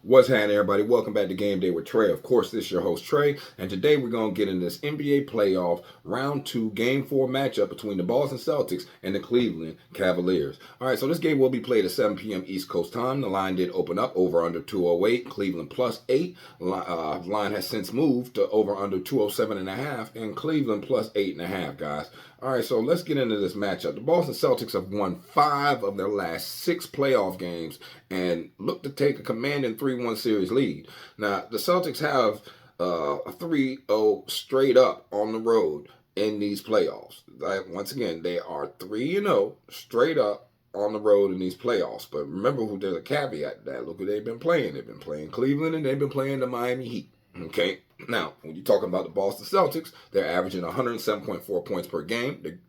What's happening, everybody? Welcome back to Game Day with Trey. Of course, this is your host, Trey, and today we're going to get into this NBA playoff round 2 game 4 matchup between the Boston Celtics and the Cleveland Cavaliers. All right, so this game will be played at 7 p.m. East Coast time. The line did open up over under 208, Cleveland plus 8. Line has since moved to over under 207.5, and Cleveland plus 8.5, guys. All right, so let's get into this matchup. The Boston Celtics have won 5 of their last 6 playoff games and look to take a commanding 3-1 series lead. Now, the Celtics have a 3-0 straight up on the road in these playoffs. Once again, they are 3-0 straight up on the road in these playoffs. But remember, there's a caveat to that. Look who they've been playing. They've been playing Cleveland and they've been playing the Miami Heat. Okay, now when you're talking about the Boston Celtics, they're averaging 107.4 points per game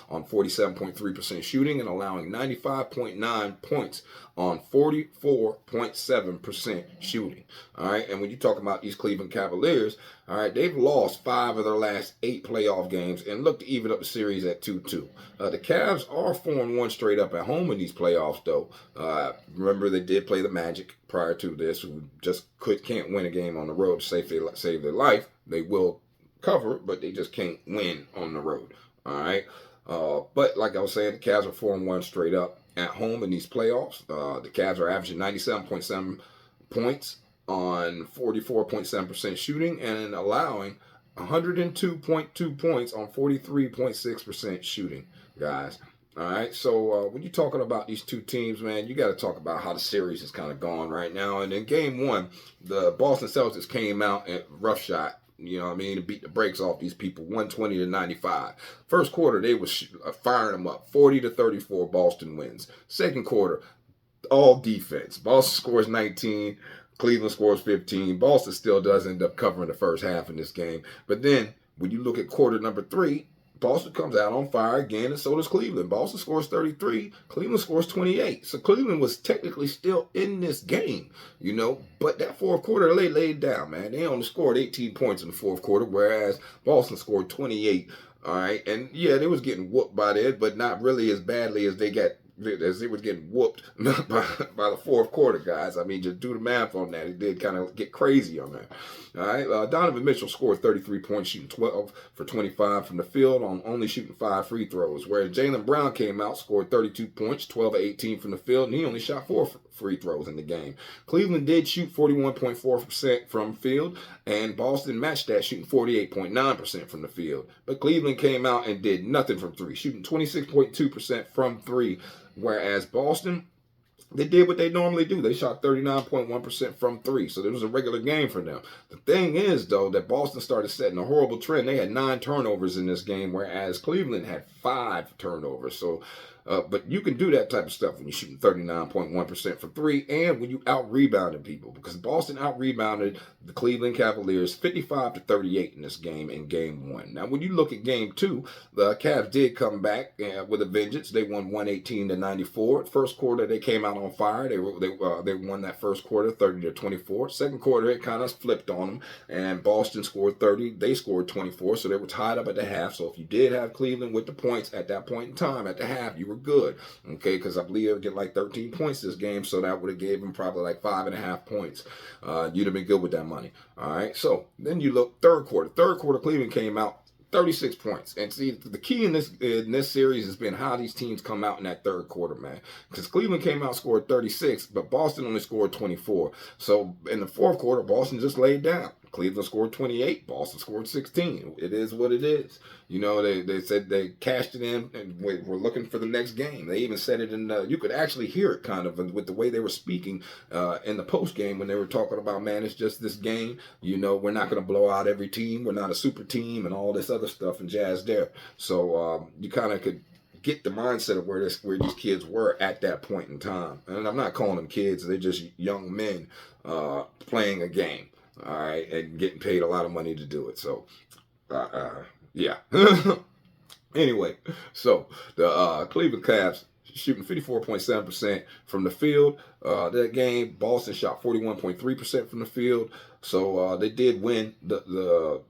on 47.3% shooting and allowing 95.9 points on 44.7% shooting. All right, and when you talk about these Cleveland Cavaliers, all right, they've lost 5 of their last 8 playoff games and look to even up the series at 2-2. The Cavs are 4-1 straight up at home in these playoffs, though. Remember, they did play the Magic prior to this, who just can't win a game on the road to save their life. They will cover, but they just can't win on the road. All right, but like I was saying, the Cavs are 4-1 straight up at home in these playoffs. The Cavs are averaging 97.7 points on 44.7% shooting and allowing 102.2 points on 43.6% shooting, guys. All right, so when you're talking about these two teams, man, you got to talk about how the series is kind of gone right now. And in game 1, the Boston Celtics came out and rough shot, you know what I mean, to beat the brakes off these people, 120-95. First quarter, they was firing them up, 40-34. Boston wins. Second quarter, all defense. Boston scores 19. Cleveland scores 15. Boston still does end up covering the first half in this game. But then when you look at quarter number 3, Boston comes out on fire again, and so does Cleveland. Boston scores 33. Cleveland scores 28. So Cleveland was technically still in this game, you know. But that fourth quarter, they laid down, man. They only scored 18 points in the fourth quarter, whereas Boston scored 28. All right, and yeah, they was getting whooped by that, but not really as badly as they was getting whooped by the fourth quarter, guys. I mean, just do the math on that. It did kind of get crazy on that. All right, Donovan Mitchell scored 33 points, shooting 12 for 25 from the field on only shooting 5 free throws, whereas Jaylen Brown came out, scored 32 points, 12 of 18 from the field, and he only shot 4 free throws in the game. Cleveland did shoot 41.4% from field, and Boston matched that, shooting 48.9% from the field. But Cleveland came out and did nothing from 3, shooting 26.2% from 3, whereas Boston, they did what they normally do. They shot 39.1% from 3. So it was a regular game for them. The thing is, though, that Boston started setting a horrible trend. They had 9 turnovers in this game, whereas Cleveland had 5 turnovers. So, but you can do that type of stuff when you're shooting 39.1% for 3 and when you out-rebounding people, because Boston out-rebounded the Cleveland Cavaliers 55-38 in this game in game 1. Now, when you look at game 2, the Cavs did come back with a vengeance. They won 118-94. First quarter, they came out on fire. They won that first quarter 30-24. Second quarter, it kind of flipped on them, and Boston scored 30. They scored 24, so they were tied up at the half. So if you did have Cleveland with the points at that point in time at the half, you were good, okay, because I believe they'll get like 13 points this game, so that would have gave them probably like 5.5 points. You'd have been good with that money. All right, so then you look third quarter, Cleveland came out 36 points. And see, the key in this series has been how these teams come out in that third quarter, man. Because Cleveland came out, scored 36, but Boston only scored 24. So in the fourth quarter, Boston just laid down. Cleveland scored 28. Boston scored 16. It is what it is. You know, they said they cashed it in and we're looking for the next game. They even said it in you could actually hear it kind of with the way they were speaking in the post game when they were talking about, man, it's just this game. You know, we're not going to blow out every team. We're not a super team and all this other stuff and jazz there. So you kind of could get the mindset of where these kids were at that point in time. And I'm not calling them kids. They're just young men playing a game. All right, and getting paid a lot of money to do it. So, yeah. Anyway, so the Cleveland Cavs shooting 54.7% from the field, That game, Boston shot 41.3% from the field, so they did win the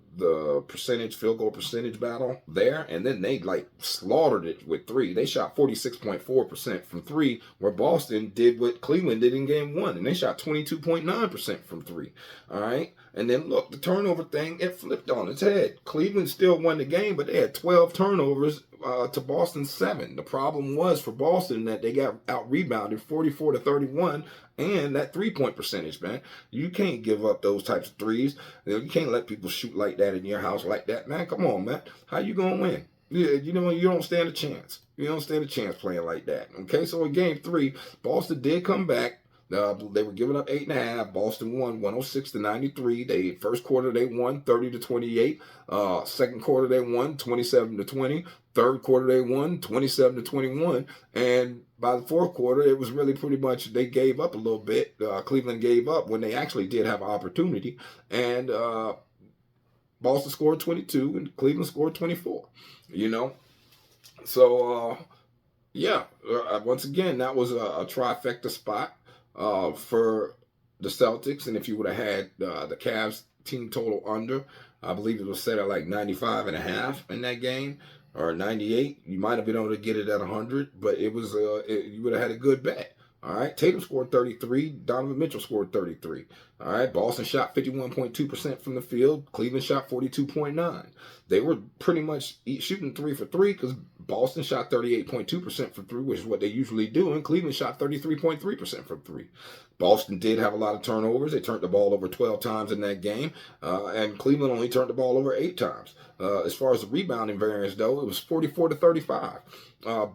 field goal percentage battle there, and then they like slaughtered it with three. They shot 46.4% from three, where Boston did what Cleveland did in game one, and they shot 22.9% from three. All right. And then look, the turnover thing, it flipped on its head. Cleveland still won the game, but they had 12 turnovers to Boston's 7. The problem was for Boston that they got out-rebounded 44-31, and that three-point percentage, man. You can't give up those types of threes. You can't let people shoot like that in your house like that, man. Come on, man. How you going to win? You know, you don't stand a chance. You don't stand a chance playing like that. Okay, so in game 3, Boston did come back. They were giving up 8.5. Boston won 106-93. First quarter they won 30-28. Second quarter they won 27-20. Third quarter they won 27-21. And by the fourth quarter, it was really pretty much they gave up a little bit. Cleveland gave up when they actually did have an opportunity, and Boston scored 22 and Cleveland scored 24. You know, so yeah. Once again, that was a trifecta spot for the Celtics, and if you would have had the Cavs team total under, I believe it was set at like 95.5 in that game, or 98. You might have been able to get it at 100, but it was you would have had a good bet. All right, Tatum scored 33. Donovan Mitchell scored 33. All right, Boston shot 51.2% from the field. Cleveland shot 42.9. They were pretty much shooting 3 for 3 because Boston shot 38.2% from 3, which is what they usually do, and Cleveland shot 33.3% from 3. Boston did have a lot of turnovers. They turned the ball over 12 times in that game, and Cleveland only turned the ball over 8 times. As far as the rebounding variance, though, it was 44-35.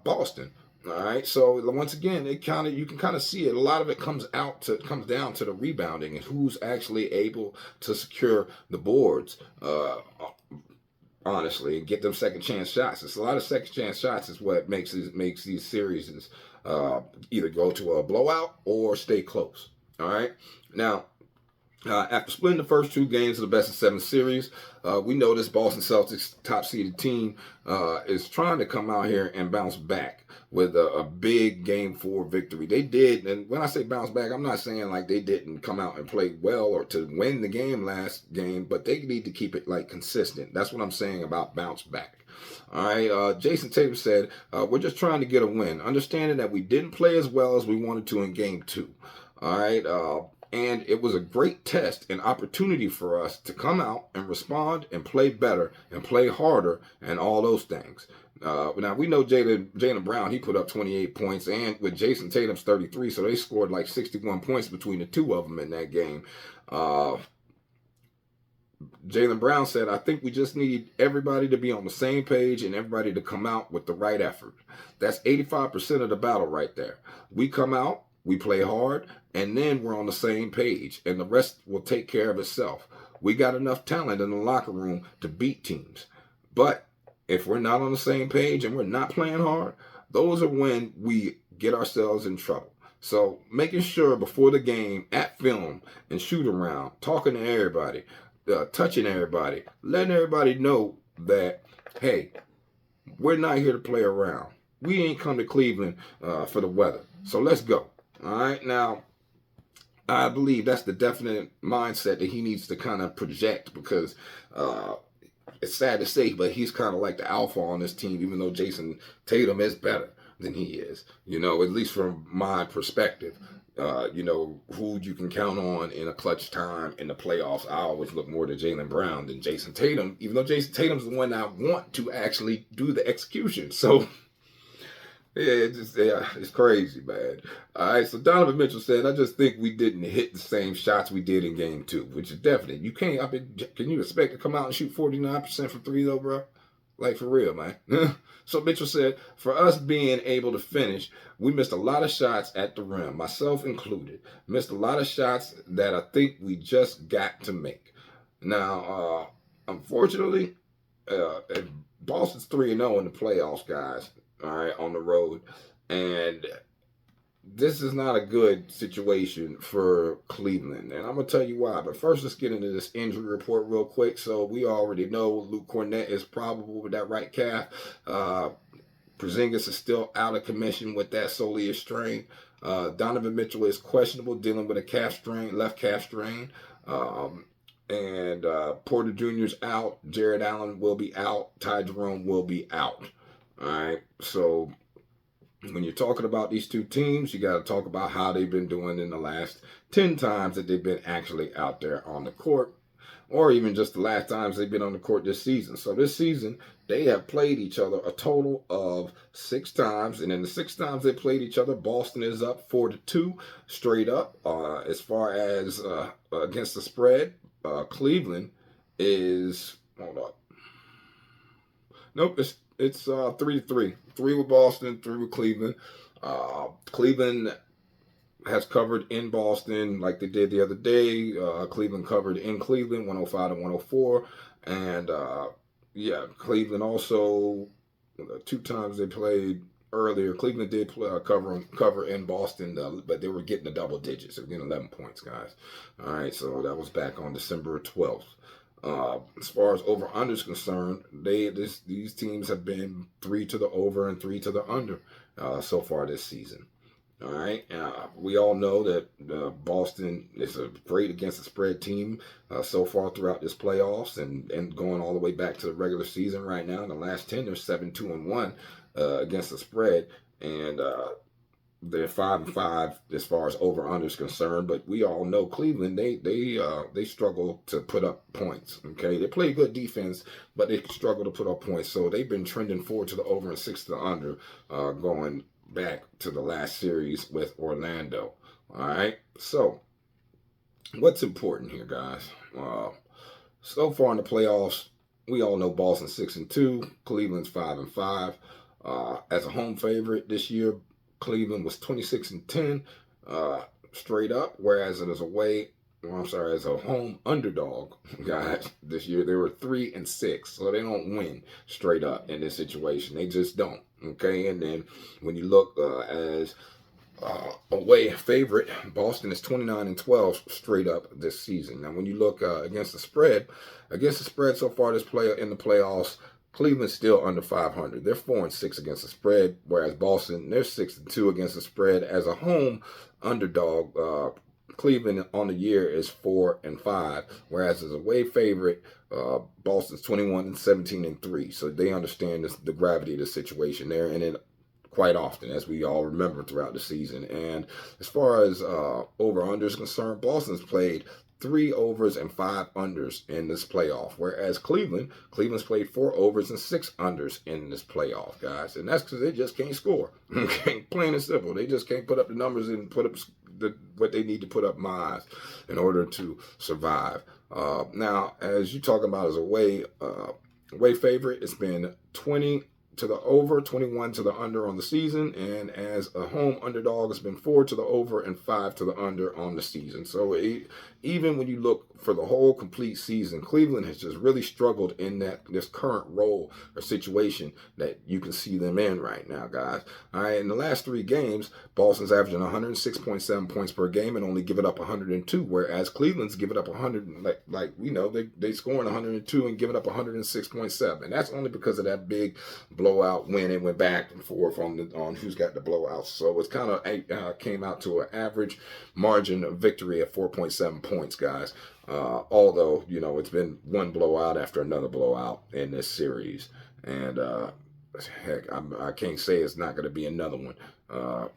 Boston. All right, so once again, you can kind of see it. A lot of it comes down to the rebounding and who's actually able to secure the boards, honestly, and get them second chance shots. It's a lot of second chance shots is what makes these series either go to a blowout or stay close. All right, now. After splitting the first 2 games of the best-of-7 series, we know this Boston Celtics top-seeded team is trying to come out here and bounce back with a big Game 4 victory. They did, and when I say bounce back, I'm not saying like they didn't come out and play well or to win the game last game, but they need to keep it like consistent. That's what I'm saying about bounce back. All right, Jason Tatum said, we're just trying to get a win, understanding that we didn't play as well as we wanted to in Game 2. All right, and it was a great test and opportunity for us to come out and respond and play better and play harder and all those things. Now, we know Jaylen Brown, he put up 28 points, and with Jason Tatum's 33, so they scored like 61 points between the two of them in that game. Jaylen Brown said, I think we just need everybody to be on the same page and everybody to come out with the right effort. That's 85% of the battle right there. We come out, we play hard, and then we're on the same page, and the rest will take care of itself. We got enough talent in the locker room to beat teams. But if we're not on the same page and we're not playing hard, those are when we get ourselves in trouble. So making sure before the game, at film, and shoot around, talking to everybody, touching everybody, letting everybody know that, hey, we're not here to play around. We ain't come to Cleveland for the weather. So let's go. All right, now, I believe that's the definite mindset that he needs to kind of project because it's sad to say, but he's kind of like the alpha on this team, even though Jason Tatum is better than he is, you know, at least from my perspective. You know, who you can count on in a clutch time in the playoffs. I always look more to Jaylen Brown than Jason Tatum, even though Jason Tatum's the one I want to actually do the execution. So, yeah, it's crazy, man. All right, so Donovan Mitchell said, I just think we didn't hit the same shots we did in Game 2, which is definite. You can't, can you expect to come out and shoot 49% from 3, though, bro? Like, for real, man. So Mitchell said, for us being able to finish, we missed a lot of shots at the rim, myself included. Missed a lot of shots that I think we just got to make. Now, unfortunately, Boston's 3-0 in the playoffs, guys. All right, on the road, and this is not a good situation for Cleveland, and I'm gonna tell you why. But first, let's get into this injury report real quick. So we already know Luke Cornett is probable with that right calf. Porzingis is still out of commission with that soleus strain. Donovan Mitchell is questionable, dealing with a left calf strain. And Porter Jr.'s out. Jared Allen will be out. Ty Jerome will be out. All right. So when you're talking about these two teams, you got to talk about how they've been doing in the last 10 times that they've been actually out there on the court, or even just the last times they've been on the court this season. So this season, they have played each other a total of 6 times. And in the 6 times they played each other, Boston is up 4-2 straight up. As far as against the spread, Cleveland is, hold up. Nope, it's 3-3. 3 with Boston, 3 with Cleveland. Cleveland has covered in Boston like they did the other day. Cleveland covered in Cleveland, 105-104. And Cleveland also, 2 times they played earlier. Cleveland did cover in Boston, but they were getting the double digits. They were getting 11 points, guys. All right, so that was back on December 12th. As far as over-under is concerned, these teams have been 3 to the over and 3 to the under so far this season. All right, we all know that Boston is a great against the spread team so far throughout this playoffs, and going all the way back to the regular season right now. In the last 10, they're 7-2-1 against the spread, and they're 5-5 as far as over/under is concerned. But we all know Cleveland, they struggle to put up points. Okay, they play good defense, but they struggle to put up points. So they've been trending 4 to the over and 6 to the under, going back to the last series with Orlando. All right, so what's important here, guys? So far in the playoffs, we all know Boston's 6-2, Cleveland's 5-5. As a home favorite this year, Cleveland was 26-10 straight up, whereas as a home underdog, guys, this year they were 3-6, so they don't win straight up in this situation. They just don't. Okay, and then when you look as away favorite, Boston is 29-12 straight up this season. Now, when you look against the spread so far in the playoffs, Cleveland's still under 500. They're 4-6 against the spread, whereas Boston, they're 6-2 against the spread. As a home underdog, Cleveland on the year is 4-5, whereas as a away favorite, Boston's 21-17-3. So they understand the gravity of the situation. They're in it quite often, as we all remember throughout the season. And as far as over/under is concerned, Boston's played 3 overs and 5 unders in this playoff, whereas Cleveland's played 4 overs and 6 unders in this playoff, guys. And that's because they just can't score. Okay, plain and simple. They just can't put up the numbers and put up what they need to put up miles in order to survive. Now, as you're talking about as a way favorite, it's been 20 to the over, 21 to the under on the season, and as a home underdog, it's been 4 to the over and 5 to the under on the season. So even when you look for the whole complete season, Cleveland has just really struggled in this current role or situation that you can see them in right now, guys. All right, in the last 3 games, Boston's averaging 106.7 points per game and only giving up 102, whereas Cleveland's giving up 100. Like we know, they scoring 102 and giving up 106.7. And that's only because of that big blowout win. It went back and forth on who's got the blowouts. So it's kind of came out to an average margin of victory of 4.7 points, guys. Although, it's been one blowout after another blowout in this series. And heck, I can't say it's not going to be another one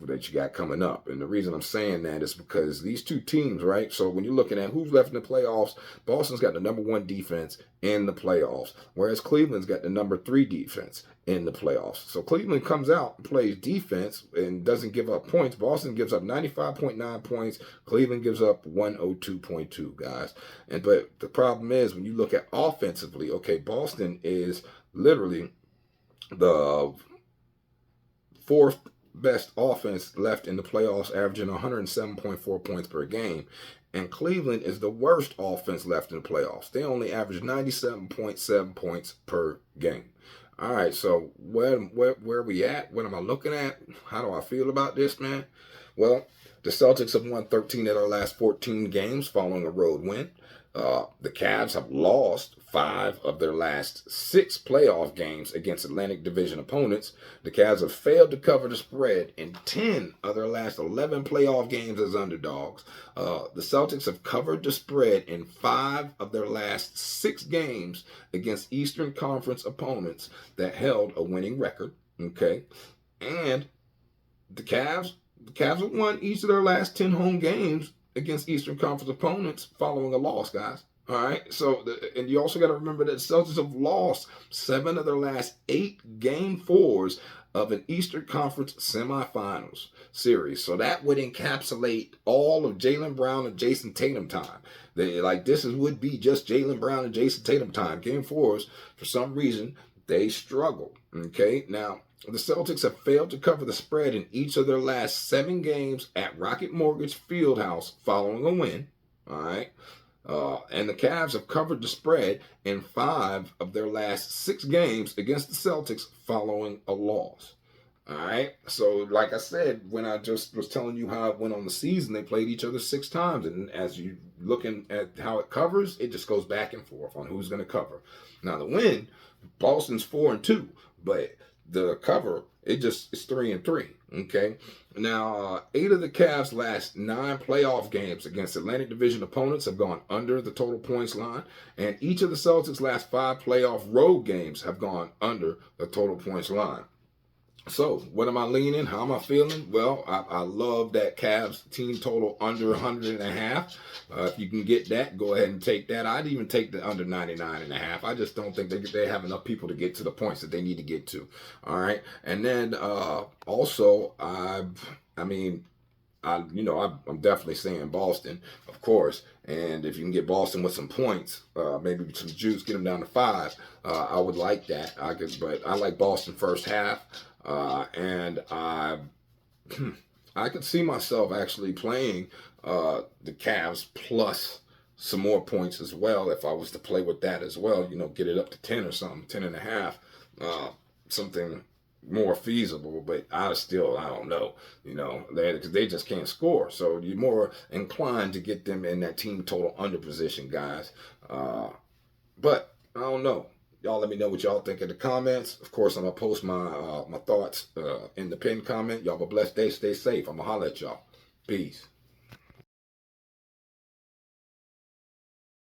that you got coming up. And the reason I'm saying that is because these two teams, right? So when you're looking at who's left in the playoffs, Boston's got the number 1 defense in the playoffs, whereas Cleveland's got the number 3 defense in the playoffs. So Cleveland comes out and plays defense and doesn't give up points. Boston gives up 95.9 points. Cleveland gives up 102.2, guys. But the problem is when you look at offensively, okay, Boston is literally the 4th best offense left in the playoffs, averaging 107.4 points per game. And Cleveland is the worst offense left in the playoffs. They only average 97.7 points per game. All right, so where are we at? What am I looking at? How do I feel about this, man? Well, the Celtics have won 13 of their last 14 games following a road win. The Cavs have lost 5 of their last 6 playoff games against Atlantic Division opponents. The Cavs have failed to cover the spread in 10 of their last 11 playoff games as underdogs. The Celtics have covered the spread in 5 of their last 6 games against Eastern Conference opponents that held a winning record. Okay, and the Cavs have won each of their last 10 home games against Eastern Conference opponents following a loss, guys. All right. So, and you also got to remember that the Celtics have lost 7 of their last 8 game 4s of an Eastern Conference semifinals series. So that would encapsulate all of Jaylen Brown and Jason Tatum time. This would be just Jaylen Brown and Jason Tatum time. Game 4s, for some reason, they struggle. Okay. Now, the Celtics have failed to cover the spread in each of their last 7 games at Rocket Mortgage Fieldhouse following a win. All right. And the Cavs have covered the spread in 5 of their last 6 games against the Celtics following a loss. All right. So, like I said, when I just was telling you how it went on the season, they played each other 6 times. And as you looking at how it covers, it just goes back and forth on who's going to cover. Now, the win, Boston's 4-2, but the cover, it's 3-3. Okay. Now, 8 of the Cavs' last 9 playoff games against Atlantic Division opponents have gone under the total points line, and each of the Celtics' last 5 playoff road games have gone under the total points line. So, what am I leaning? How am I feeling? Well, I love that Cavs team total under 100.5. If you can get that, go ahead and take that. I'd even take the under 99.5. I just don't think they have enough people to get to the points that they need to get to. All right. And then also, I'm definitely saying Boston, of course. And if you can get Boston with some points, maybe some juice, get them down to 5. I would like that. But I like Boston first half. And I could see myself actually playing the Cavs plus some more points as well if I was to play with that as well. Get it up to 10 or something, 10.5, something more feasible. But I don't know, because they just can't score. So you're more inclined to get them in that team total under position, guys. But I don't know. Y'all let me know what y'all think in the comments. Of course, I'm going to post my thoughts in the pinned comment. Y'all have a blessed day. Stay safe. I'm going to holler at y'all. Peace.